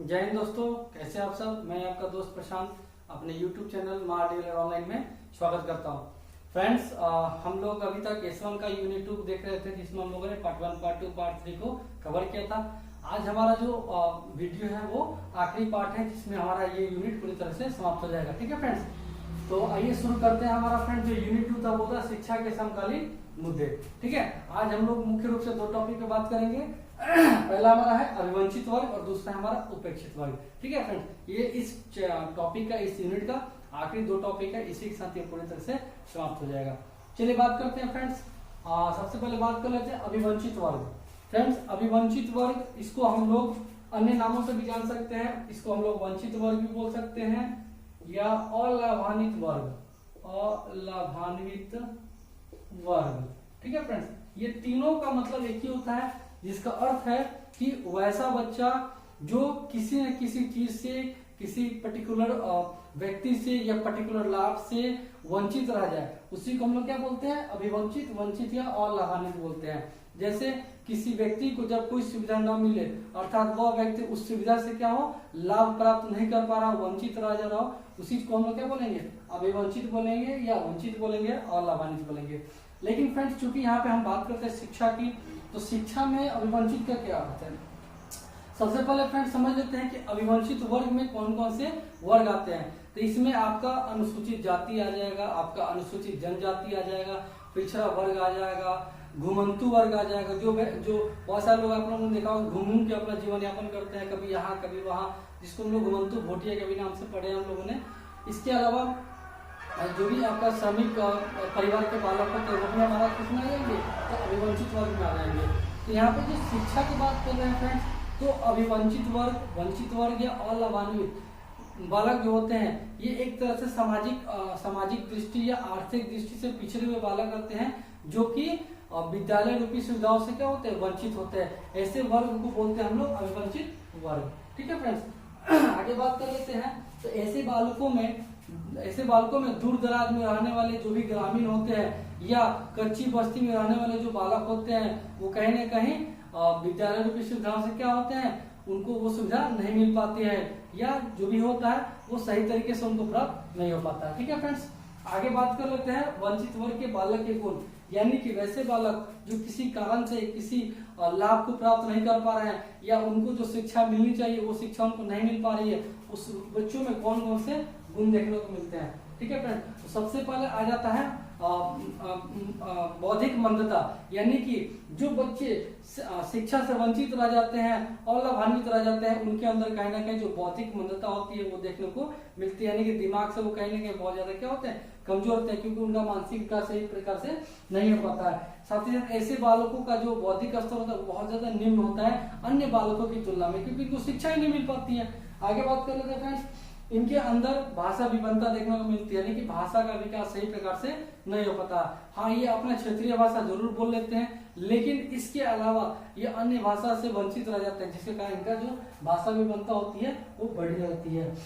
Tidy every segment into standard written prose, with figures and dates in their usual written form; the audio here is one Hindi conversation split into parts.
जय हिंद दोस्तों, कैसे आप सब। मैं आपका दोस्त प्रशांत अपने YouTube चैनल माँ डीलर ऑनलाइन में स्वागत करता हूँ। फ्रेंड्स, हम लोग अभी तक S1 का यूनिट 2 देख रहे थे, जिसमें हम लोगों ने पार्ट 1, पार्ट 2, पार्ट 3 को कवर किया था। आज हमारा जो वीडियो है वो आखिरी पार्ट है, जिसमें हमारा ये यूनिट पूरी तरह से समाप्त हो जाएगा। ठीक है फ्रेंड्स, तो आइए शुरू करते हैं। हमारा फ्रेंड जो यूनिट 2 था वो था शिक्षा के समकालीन मुद्दे। ठीक है, आज हम लोग मुख्य रूप से दो टॉपिक पे बात करेंगे। पहला हमारा है अभिवंचित वर्ग और दूसरा हमारा उपेक्षित वर्ग। ठीक है फ्रेंड्स, ये इस टॉपिक का, इस यूनिट का आखिरी दो टॉपिक है। इसी के साथ ये पूरी तरह से समाप्त हो जाएगा। चलिए बात करते हैं फ्रेंड्स। सबसे पहले बात कर लेते हैं अभिवंचित वर्ग। फ्रेंड्स, अभिवंचित वर्ग, इसको हम लोग अन्य नामों से भी जान सकते हैं। इसको हम लोग वंचित वर्ग भी बोल सकते हैं या अलाभान्वित वर्ग, अलाभान्वित वर्ग। ठीक है फ्रेंड्स, ये तीनों का मतलब एक ही होता है, जिसका अर्थ है कि वैसा बच्चा जो किसी न किसी चीज से, किसी पर्टिकुलर व्यक्ति से या पर्टिकुलर लाभ से वंचित रह जाए, उसी को हम लोग क्या बोलते हैं, अभिवंचित, वंचित या अलाभान्वित बोलते हैं। जैसे किसी व्यक्ति को जब कोई सुविधा न मिले, अर्थात वह व्यक्ति उस सुविधा से क्या हो, लाभ प्राप्त नहीं कर पा रहा, वंचित रह जा रहा हो, उसी को हम लोग क्या बोलेंगे, अभिवंचित बोलेंगे या वंचित बोलेंगे और लाभान्वित बोलेंगे। लेकिन फ्रेंड्स, चूंकि यहाँ पे हम बात करते हैं शिक्षा की, तो शिक्षा में अभिवंचित का क्या अर्थ है। सबसे पहले फ्रेंड्स समझ लेते हैं कि अभिवंचित वर्ग में कौन कौन से वर्ग आते हैं। तो इसमें आपका अनुसूचित जाति आ जाएगा, आपका अनुसूचित जनजाति आ जाएगा, पिछड़ा वर्ग आ जाएगा, घुमंतु वर्ग आ जाएगा। जो बहुत सारे लोग आप लोगों ने देखा होगा घूम के अपना जीवन यापन करते हैं, कभी यहाँ कभी वहाँ, जिसको हम लोग घुमंतु भोटिया के भी नाम से पढ़े हम लोगों ने। इसके अलावा जो भी आपका श्रमिक परिवार के बालक होते हैं वो भी हमारा किसमें आ जाएंगे, तो अभिवंचित वर्ग में आ जाएंगे। तो यहाँ पे जो शिक्षा की बात कर रहे हैं फ्रेंड्स, तो अभिवंचित वर्ग, वंचित वर्ग या अलाभान्वित बालक जो होते हैं, ये एक तरह से सामाजिक दृष्टि या आर्थिक दृष्टि से पिछड़े हुए बालक होते हैं, जो कि विद्यालय रूपी सुविधाओं से क्या होते हैं, वंचित होते हैं। ऐसे वर्ग को बोलते हैं हम लोग अभिवंचित वर्ग। ठीक है फ्रेंड्स, आगे बात कर लेते हैं। तो ऐसे बालकों में दूर दराज में रहने वाले जो भी ग्रामीण होते हैं या कच्ची बस्ती में रहने वाले जो बालक होते हैं, वो कहीं न कहीं विद्यालय रूपी सुविधाओं से क्या होते हैं, उनको वो सुविधा नहीं मिल पाती है, या जो भी होता है वो सही तरीके से उनको प्राप्त नहीं हो पाता। ठीक है फ्रेंड्स, आगे बात कर लेते हैं वंचित वर्ग के बालक के गुण, यानी कि वैसे बालक जो किसी कारण से किसी लाभ को प्राप्त नहीं कर पा रहे हैं, या उनको जो शिक्षा मिलनी चाहिए वो शिक्षा उनको नहीं मिल पा रही है, उस बच्चों में कौन कौन से गुण देखने को मिलते हैं। ठीक है फ्रेंड, तो सबसे पहले आ जाता है बौद्धिक मंदता, यानी कि जो बच्चे शिक्षा से वंचित रह जाते हैं और लाभान्वित रह जाते हैं, उनके अंदर कहीं ना कहीं जो बौद्धिक मंदता होती है वो देखने को मिलती है। यानी कि दिमाग से वो कहीं ना कहीं बहुत ज्यादा क्या होते हैं, कमजोर होते हैं, क्योंकि उनका मानसिक विकास सही प्रकार से नहीं हो पाता है। साथ ही साथ ऐसे बालकों का जो बौद्धिक स्तर होता है वो बहुत ज्यादा निम्न होता है अन्य बालकों की तुलना में, क्योंकि इनको शिक्षा ही नहीं मिल पाती है। आगे बात कर लेते हैं फ्रेंड्स, इनके अंदर भाषा विभिन्नता देखने को मिलती है, यानी कि भाषा का विकास सही प्रकार से नहीं हो पाता। हाँ, ये अपना क्षेत्रीय भाषा जरूर बोल लेते हैं, लेकिन इसके अलावा ये अन्य भाषा से वंचित रह जाते हैं, जिसके कारण इनका जो भाषा विभिन्नता होती है वो बढ़ी रहती है।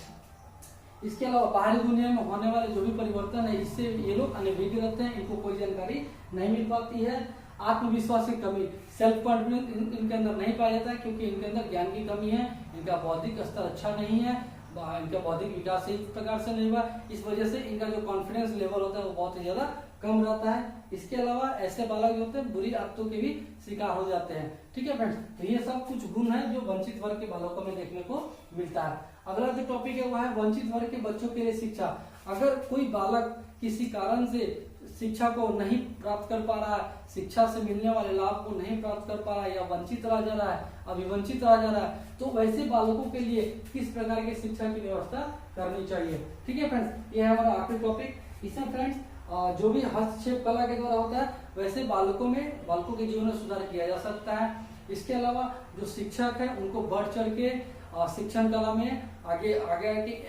इसके अलावा बाहरी दुनिया में होने वाले जो भी परिवर्तन है, इससे ये लोग अनभिज्ञ रहते हैं, इनको कोई जानकारी नहीं मिल पाती है। आत्मविश्वास की कमी, सेल्फ कॉन्फिडेंस इनके अंदर नहीं पाया जाता है, क्योंकि इनके अंदर ज्ञान की कमी है, इनका बौद्धिक स्तर अच्छा नहीं है, इनका बौद्धिक विकास इस प्रकार से नहीं हुआ, इस वजह से इनका जो कॉन्फिडेंस लेवल होता है वो बहुत ही ज्यादा कम रहता है। इसके अलावा ऐसे बालक जो होते हैं बुरी आदतों के भी शिकार हो जाते हैं। ठीक है फ्रेंड्स, तो ये सब कुछ गुण है जो वंचित वर्ग के बालकों में देखने को मिलता है। अगला जो टॉपिक है वो है वंचित वर्ग के बच्चों के लिए शिक्षा। अगर कोई बालक किसी कारण से शिक्षा को नहीं प्राप्त कर पा रहा है, शिक्षा से मिलने वाले लाभ को नहीं प्राप्त कर पा रहा है, या वंचित रह जा रहा है, अभिवंचित रह जा रहा है, तो वैसे बालकों के लिए किस प्रकार की शिक्षा की व्यवस्था करनी चाहिए। ठीक है फ्रेंड्स, ये है हमारा आखिरी टॉपिक। इसमें फ्रेंड्स जो भी हस्तक्षेप कला के द्वारा होता है, वैसे बालकों के जीवन में सुधार किया जा सकता है। इसके अलावा जो शिक्षक है उनको बढ़ चढ़ के शिक्षण कला में आगे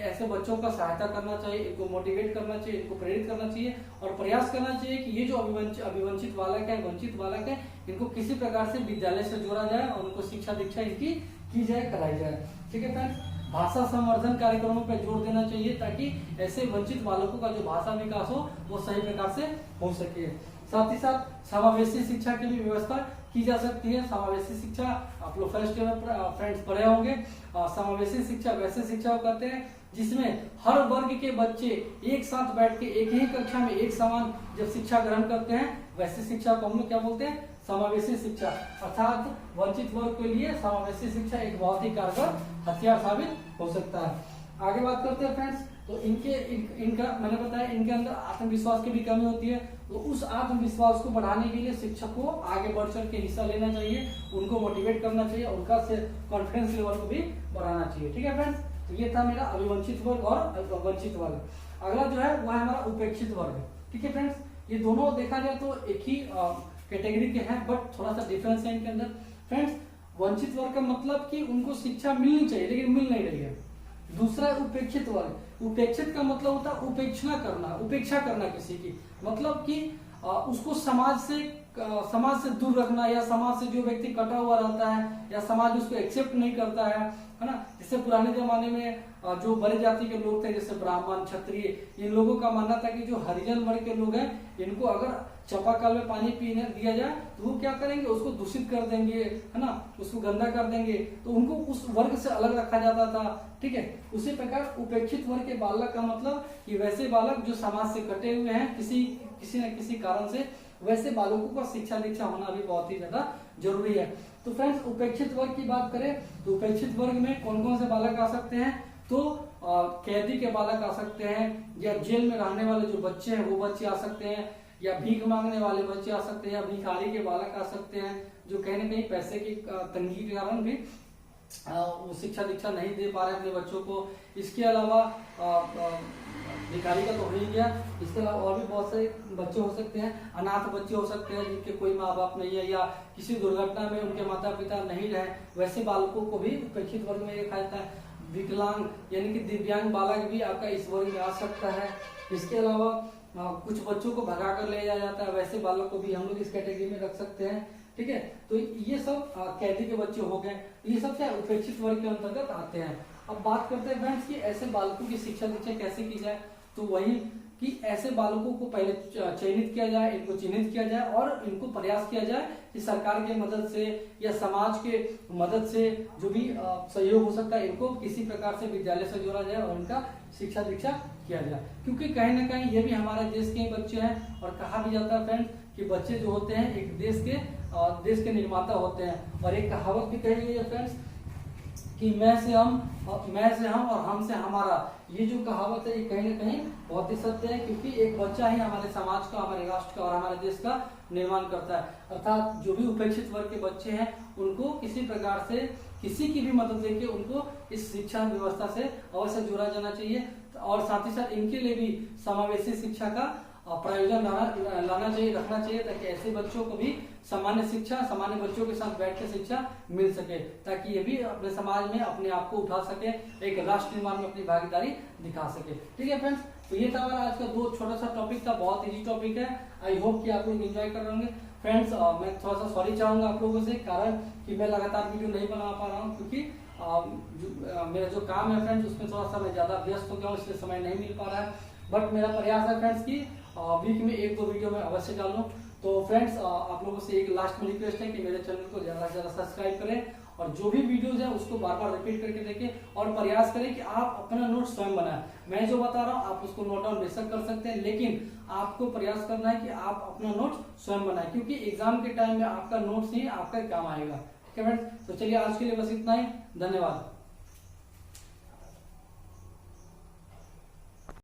ऐसे बच्चों का सहायता करना चाहिए, इनको मोटिवेट करना चाहिए, इनको प्रेरित करना चाहिए और प्रयास करना चाहिए कि ये जो अभिवंचित बालक है, वंचित बालक है, इनको किसी प्रकार से विद्यालय से जोड़ा जाए और उनको शिक्षा दीक्षा इनकी की जाए, कराई जाए। ठीक है फ्रेंड्स, भाषा संवर्धन कार्यक्रमों पर जोर देना चाहिए, ताकि ऐसे वंचित बालकों का जो भाषा विकास हो वो सही प्रकार से हो सके। साथ ही साथ समावेशी शिक्षा की भी व्यवस्था की जा सकती है। समावेशी शिक्षा आप लोग फर्स्ट ईयर में फ्रेंड्स पढ़े होंगे। समावेशी शिक्षा वैसे शिक्षा को कहते हैं जिसमें हर वर्ग के बच्चे एक साथ बैठ के एक ही कक्षा में एक समान जब शिक्षा ग्रहण करते हैं, वैसी शिक्षा को हम लोग क्या बोलते हैं, समावेशी शिक्षा। अर्थात वंचित वर्ग के लिए समावेशी शिक्षा एक बहुत ही कारगर हथियार साबित हो सकता है। आगे बात करते हैं फ्रेंड्स, तो इनका मैंने बताया इनके अंदर आत्मविश्वास की भी कमी होती है, तो उस आत्मविश्वास को बढ़ाने के लिए शिक्षक को आगे बढ़ चढ़ के हिस्सा लेना चाहिए, उनको मोटिवेट करना चाहिए, उनका कॉन्फिडेंस लेवल को भी बढ़ाना चाहिए। ठीक है फ्रेंड्स, तो ये था मेरा अभिवंचित वर्ग और वंचित वर्ग। अगला जो है वह है हमारा उपेक्षित वर्ग। ठीक है फ्रेंड्स, ये दोनों देखा जाए तो एक ही कैटेगरी के हैं, बट थोड़ा सा डिफरेंस है इनके अंदर। फ्रेंड्स, वंचित वर्ग का मतलब कि उनको शिक्षा मिलनी चाहिए लेकिन मिल नहीं रही है। दूसरा उपेक्षित वर्ग। उपेक्षित का मतलब होता है उपेक्षा करना किसी की, मतलब कि उसको समाज से दूर रखना, या समाज से जो व्यक्ति कटा हुआ रहता है या समाज उसको एक्सेप्ट नहीं करता है ना। जैसे पुराने जमाने में जो बड़े जाति के लोग थे, जैसे ब्राह्मण, क्षत्रिय, इन लोगों का मानना था कि जो हरिजन वर्ग के लोग हैं इनको अगर चापाकल में पानी पीने दिया जाए तो वो क्या करेंगे, उसको दूषित कर देंगे, है ना, उसको गंदा कर देंगे, तो उनको उस वर्ग से अलग रखा जाता था। ठीक है, उसी प्रकार उपेक्षित वर्ग के बालक का मतलब कि वैसे बालक जो समाज से कटे हुए हैं किसी न किसी कारण से, वैसे बालकों का शिक्षा दीक्षा होना भी बहुत ही ज्यादा जरूरी है। तो फ्रेंड्स, उपेक्षित वर्ग की बात करें तो उपेक्षित वर्ग में कौन कौन से बालक आ सकते हैं, तो कैदी के बालक आ सकते हैं, या जेल में रहने वाले जो बच्चे हैं वो बच्चे आ सकते हैं, या भीख मांगने वाले बच्चे आ सकते हैं, या भिखारी के बालक आ सकते हैं जो कहीं ना कहीं पैसे की तंगी के कारण भी वो शिक्षा दीक्षा नहीं दे पा रहे अपने बच्चों को। इसके अलावा भिखारी का तो हो ही गया, इसके अलावा और भी बहुत सारे बच्चे हो सकते हैं, अनाथ बच्चे हो सकते हैं जिनके कोई माँ बाप नहीं है, या किसी दुर्घटना में उनके माता पिता नहीं रहे, वैसे बालकों को भी उपेक्षित वर्ग में रखा जाता है। विकलांग यानी कि दिव्यांग बालक भी आपका इस वर्ग में आ सकता है। इसके अलावा कुछ बच्चों को भगा कर ले जाया जाता है, वैसे बालक को भी हम लोग इस कैटेगरी में रख सकते हैं। ठीक है, तो ये सब कैदी के बच्चे हो गए, ये सब क्या उपेक्षित वर्ग के अंतर्गत आते हैं। अब बात करते हैं फ्रेंड्स कि ऐसे बालकों की शिक्षा दीक्षा कैसे की जाए, तो वही कि ऐसे बालकों को पहले चयनित किया जाए, इनको चिन्हित किया जाए और इनको प्रयास किया जाए कि सरकार के मदद से या समाज के मदद से जो भी सहयोग हो सकता है, इनको किसी प्रकार से विद्यालय से जोड़ा जाए और इनका शिक्षा दीक्षा किया जाए, क्योंकि कहीं ना कहीं ये भी हमारे देश के बच्चे हैं। और कहा भी जाता है फ्रेंड्स कि बच्चे जो होते हैं एक देश के निर्माता होते हैं। और एक कहावत भी कही गई है फ्रेंड्स कि मैं से हम और हम से हमारा, ये जो कहावत है ये कहीं ना कहीं बहुत ही सत्य है, क्योंकि एक बच्चा ही हमारे समाज का, हमारे राष्ट्र का और हमारे देश का निर्माण करता है। अर्थात जो भी उपेक्षित वर्ग के बच्चे हैं उनको किसी प्रकार से किसी की भी मदद लेके उनको इस शिक्षा व्यवस्था से अवश्य जोड़ा जाना चाहिए, और साथ ही साथ इनके लिए भी समावेशी शिक्षा का प्रायोजन लाना चाहिए, रखना चाहिए, ताकि ऐसे बच्चों को भी सामान्य शिक्षा, सामान्य बच्चों के साथ बैठ के शिक्षा मिल सके, ताकि ये भी अपने समाज में अपने आप को उठा सके, एक राष्ट्र निर्माण में अपनी भागीदारी दिखा सके। ठीक है फ्रेंड्स, तो ये था हमारा आज का दो छोटा सा टॉपिक था, बहुत इजी टॉपिक है। आई होप कि आप लोग एंजॉय कर रहे होंगे। फ्रेंड्स, मैं थोड़ा सा सॉरी चाहूंगा आप लोगों से, कारण कि मैं लगातार वीडियो नहीं बना पा रहा हूँ, क्योंकि मेरा जो काम है फ्रेंड्स उसमें थोड़ा सा मैं ज्यादा व्यस्त हो गया हूँ, इसलिए समय नहीं मिल पा रहा है। बट मेरा प्रयास है फ्रेंड्स की वीक में 1-2 वीडियो में अवश्य डालूं। तो फ्रेंड्स, आप लोगों से एक लास्ट में रिक्वेस्ट है कि मेरे चैनल को ज्यादा से ज्यादा सब्सक्राइब करें, और जो भी वीडियोज है उसको बार बार रिपीट करके देखें, और प्रयास करें कि आप अपना नोट स्वयं बनाएं। मैं जो बता रहा हूँ आप उसको नोट डाउन बेशक कर सकते हैं, लेकिन आपको प्रयास करना है कि आप अपना नोट स्वयं बनाएं, क्योंकि एग्जाम के टाइम में आपका नोट्स ही आपका काम आएगा। ठीक है फ्रेंड्स, तो चलिए आज के लिए बस इतना ही, धन्यवाद।